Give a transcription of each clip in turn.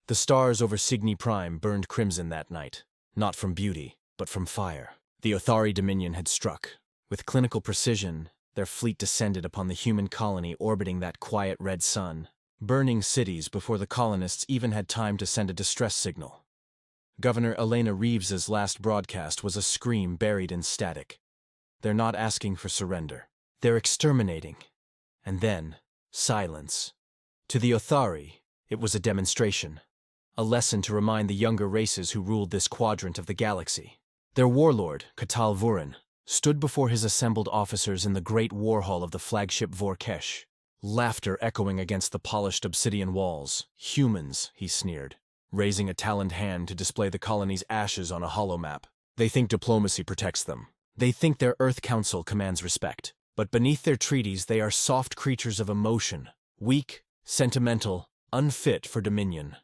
The stars over Cygni Prime burned crimson that night, not from beauty, but from fire. The Othari Dominion had struck. With clinical precision, their fleet descended upon the human colony orbiting that quiet red sun, burning cities before the colonists even had time to send a distress signal. Governor Elena Reeves's last broadcast was a scream buried in static. They're not asking for surrender. They're exterminating. And then, silence. To the Othari, it was a demonstration. A lesson to remind the younger races who ruled this quadrant of the galaxy. Their warlord, Katal Vurin, stood before his assembled officers in the great war hall of the flagship Vorkesh, laughter echoing against the polished obsidian walls. Humans, he sneered, raising a taloned hand to display the colony's ashes on a holomap. They think diplomacy protects them. They think their Earth Council commands respect. But beneath their treaties they are soft creatures of emotion, weak, sentimental, unfit for dominion.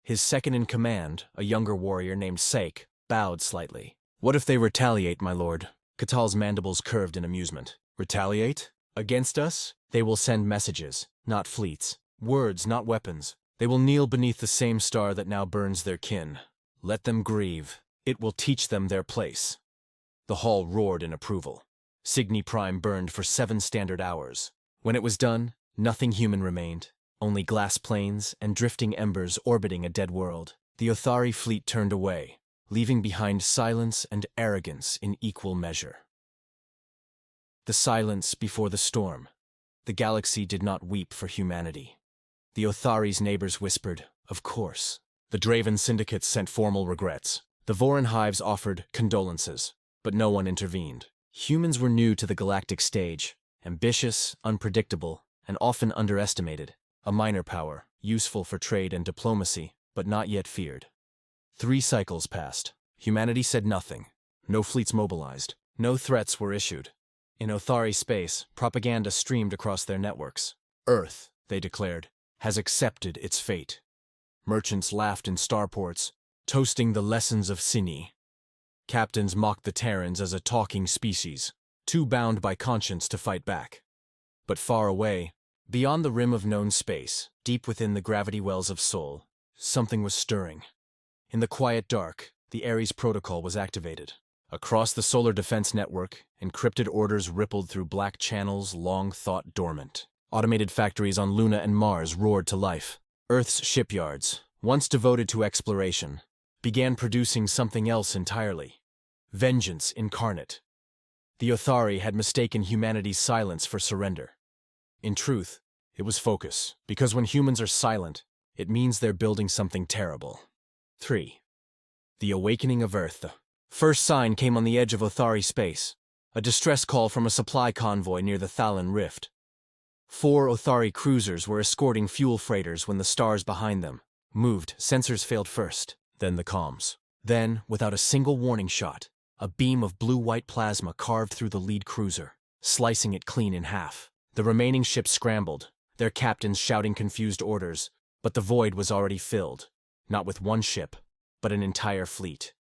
His second-in-command, a younger warrior named Saik, bowed slightly. What if they retaliate, my lord? Katal's mandibles curved in amusement. Retaliate? Against us? They will send messages, not fleets. Words, not weapons. They will kneel beneath the same star that now burns their kin. Let them grieve. It will teach them their place. The hall roared in approval. Cygni Prime burned for 7 standard hours. When it was done, nothing human remained. Only glass planes and drifting embers orbiting a dead world. The Othari fleet turned away, leaving behind silence and arrogance in equal measure. The silence before the storm. The galaxy did not weep for humanity. The Othari's neighbors whispered, of course. The Draven syndicates sent formal regrets. The Voron hives offered condolences, but no one intervened. Humans were new to the galactic stage, ambitious, unpredictable, and often underestimated. A minor power, useful for trade and diplomacy, but not yet feared. 3 cycles passed. Humanity said nothing. No fleets mobilized. No threats were issued. In Othari space, propaganda streamed across their networks. Earth, they declared, has accepted its fate. Merchants laughed in starports, toasting the lessons of Cygni. Captains mocked the Terrans as a talking species, too bound by conscience to fight back. But far away, beyond the rim of known space, deep within the gravity wells of Sol, something was stirring. In the quiet dark, the Ares Protocol was activated. Across the Solar Defense Network, encrypted orders rippled through black channels long thought dormant. Automated factories on Luna and Mars roared to life. Earth's shipyards, once devoted to exploration, began producing something else entirely. Vengeance incarnate. The Othari had mistaken humanity's silence for surrender. In truth, it was focus, because when humans are silent, it means they're building something terrible. 3. The awakening of Earth. The first sign came on the edge of Othari space, a distress call from a supply convoy near the Thalan Rift. 4 Othari cruisers were escorting fuel freighters when the stars behind them moved. Sensors failed first, then the comms. Then, without a single warning shot, a beam of blue-white plasma carved through the lead cruiser, slicing it clean in half. The remaining ships scrambled, their captains shouting confused orders, but the void was already filled, not with one ship, but an entire fleet.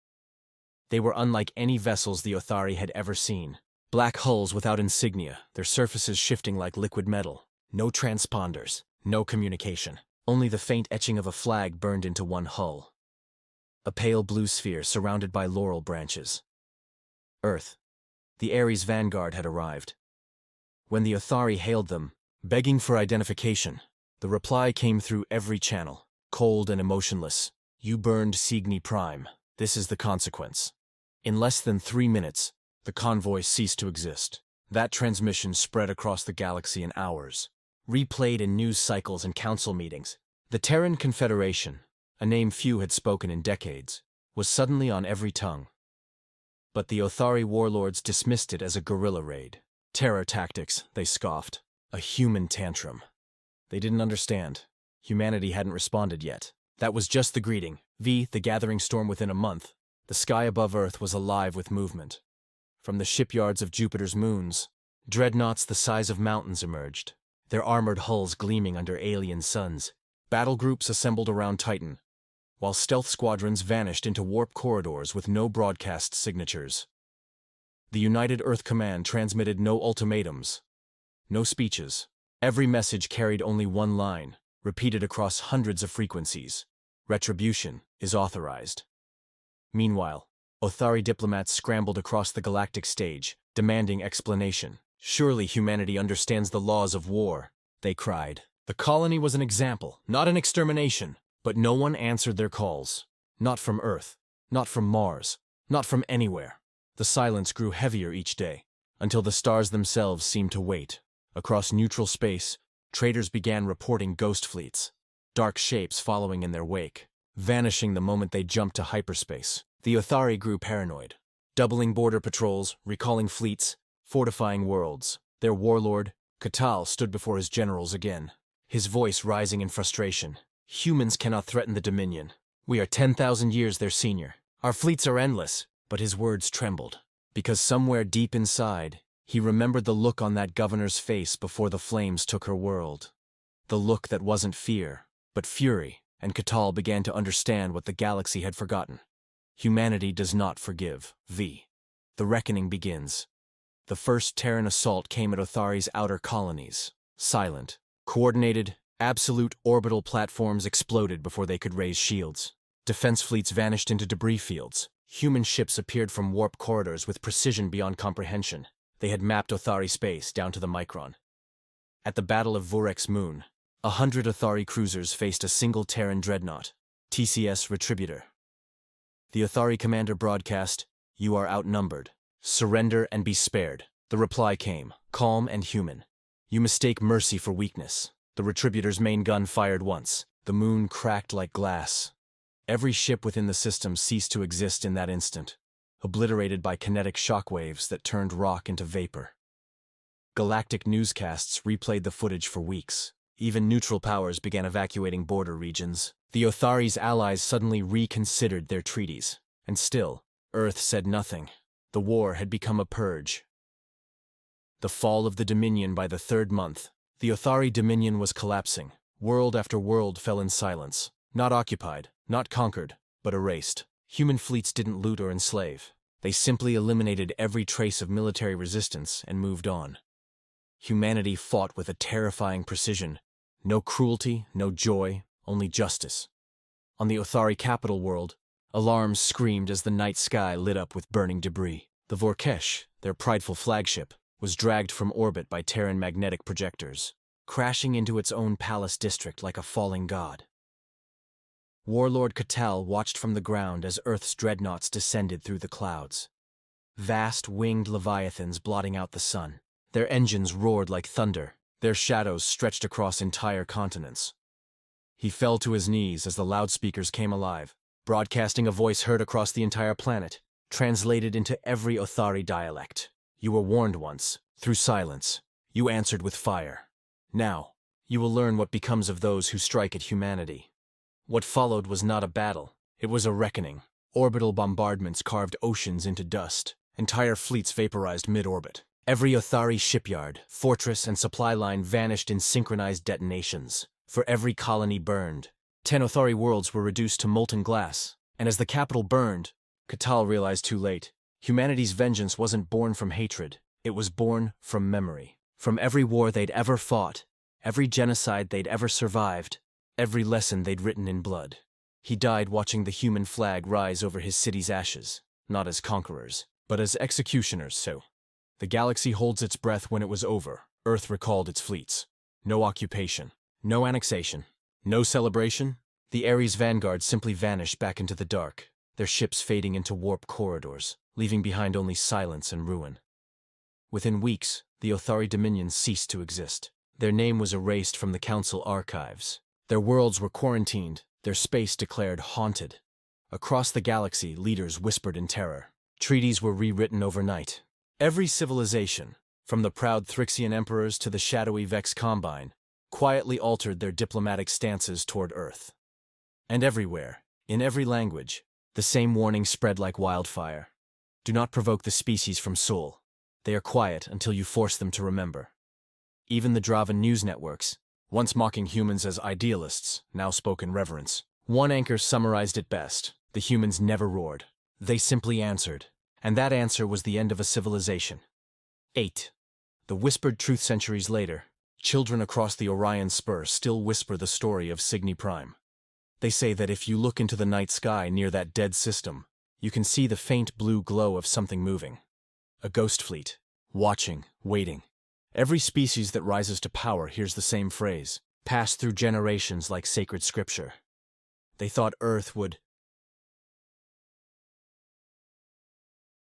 They were unlike any vessels the Othari had ever seen. Black hulls without insignia, their surfaces shifting like liquid metal. No transponders, no communication. Only the faint etching of a flag burned into one hull. A pale blue sphere surrounded by laurel branches. Earth. The Ares vanguard had arrived. When the Othari hailed them, begging for identification, the reply came through every channel, cold and emotionless. You burned Cygni Prime. This is the consequence. In less than 3 minutes, the convoy ceased to exist. That transmission spread across the galaxy in hours, replayed in news cycles and council meetings. The Terran Confederation, a name few had spoken in decades, was suddenly on every tongue. But the Othari warlords dismissed it as a guerrilla raid. Terror tactics, they scoffed. A human tantrum. They didn't understand. Humanity hadn't responded yet. That was just the greeting. The gathering storm within a month. The sky above Earth was alive with movement. From the shipyards of Jupiter's moons, dreadnoughts the size of mountains emerged, their armored hulls gleaming under alien suns. Battle groups assembled around Titan, while stealth squadrons vanished into warp corridors with no broadcast signatures. The United Earth Command transmitted no ultimatums, no speeches. Every message carried only one line, repeated across hundreds of frequencies. Retribution is authorized. Meanwhile, Othari diplomats scrambled across the galactic stage, demanding explanation. Surely humanity understands the laws of war, they cried. The colony was an example, not an extermination. But no one answered their calls. Not from Earth, not from Mars, not from anywhere. The silence grew heavier each day, until the stars themselves seemed to wait. Across neutral space, traders began reporting ghost fleets, dark shapes following in their wake, vanishing the moment they jumped to hyperspace. The Othari grew paranoid, doubling border patrols, recalling fleets, fortifying worlds. Their warlord, Katal, stood before his generals again, his voice rising in frustration. Humans cannot threaten the Dominion. We are 10,000 years their senior. Our fleets are endless. But his words trembled, because somewhere deep inside, he remembered the look on that governor's face before the flames took her world. The look that wasn't fear, but fury, and Katal began to understand what the galaxy had forgotten. Humanity does not forgive. The reckoning begins. The first Terran assault came at Othari's outer colonies. Silent, coordinated, absolute orbital platforms exploded before they could raise shields. Defense fleets vanished into debris fields. Human ships appeared from warp corridors with precision beyond comprehension. They had mapped Othari space down to the micron. At the Battle of Vorex Moon, 100 Othari cruisers faced a single Terran dreadnought, TCS Retributor. The Othari commander broadcast, "You are outnumbered. Surrender and be spared." The reply came, calm and human. "You mistake mercy for weakness." The Retributor's main gun fired once. The moon cracked like glass. Every ship within the system ceased to exist in that instant, obliterated by kinetic shockwaves that turned rock into vapor. Galactic newscasts replayed the footage for weeks. Even neutral powers began evacuating border regions. The Othari's allies suddenly reconsidered their treaties. And still, Earth said nothing. The war had become a purge. The fall of the Dominion. By the third month, the Othari Dominion was collapsing. World after world fell in silence. Not occupied, not conquered, but erased. Human fleets didn't loot or enslave. They simply eliminated every trace of military resistance and moved on. Humanity fought with a terrifying precision. No cruelty, no joy, only justice. On the Othari capital world, alarms screamed as the night sky lit up with burning debris. The Vorkesh, their prideful flagship, was dragged from orbit by Terran magnetic projectors, crashing into its own palace district like a falling god. Warlord Katal watched from the ground as Earth's dreadnoughts descended through the clouds. Vast winged leviathans blotting out the sun. Their engines roared like thunder. Their shadows stretched across entire continents. He fell to his knees as the loudspeakers came alive, broadcasting a voice heard across the entire planet, translated into every Othari dialect. "You were warned once, through silence. You answered with fire. Now, you will learn what becomes of those who strike at humanity." What followed was not a battle. It was a reckoning. Orbital bombardments carved oceans into dust. Entire fleets vaporized mid-orbit. Every Othari shipyard, fortress, and supply line vanished in synchronized detonations. For every colony burned, 10 Othari worlds were reduced to molten glass. And as the capital burned, Katal realized too late, humanity's vengeance wasn't born from hatred. It was born from memory. From every war they'd ever fought, every genocide they'd ever survived, every lesson they'd written in blood. He died watching the human flag rise over his city's ashes, not as conquerors, but as executioners. So, the galaxy holds its breath when it was over. Earth recalled its fleets. No occupation, no annexation, no celebration. The Ares Vanguard simply vanished back into the dark, their ships fading into warp corridors, leaving behind only silence and ruin. Within weeks, the Othari Dominion ceased to exist. Their name was erased from the Council archives. Their worlds were quarantined, their space declared haunted. Across the galaxy, leaders whispered in terror. Treaties were rewritten overnight. Every civilization, from the proud Thrixian emperors to the shadowy Vex Combine, quietly altered their diplomatic stances toward Earth. And everywhere, in every language, the same warning spread like wildfire. Do not provoke the species from Sol. They are quiet until you force them to remember. Even the Dravan news networks, once mocking humans as idealists, now spoke in reverence. One anchor summarized it best: the humans never roared. They simply answered. And that answer was the end of a civilization. 8. The whispered truth centuries later, children across the Orion Spur still whisper the story of Cygni Prime. They say that if you look into the night sky near that dead system, you can see the faint blue glow of something moving. A ghost fleet. Watching, waiting. Every species that rises to power hears the same phrase, passed through generations like sacred scripture. They thought Earth would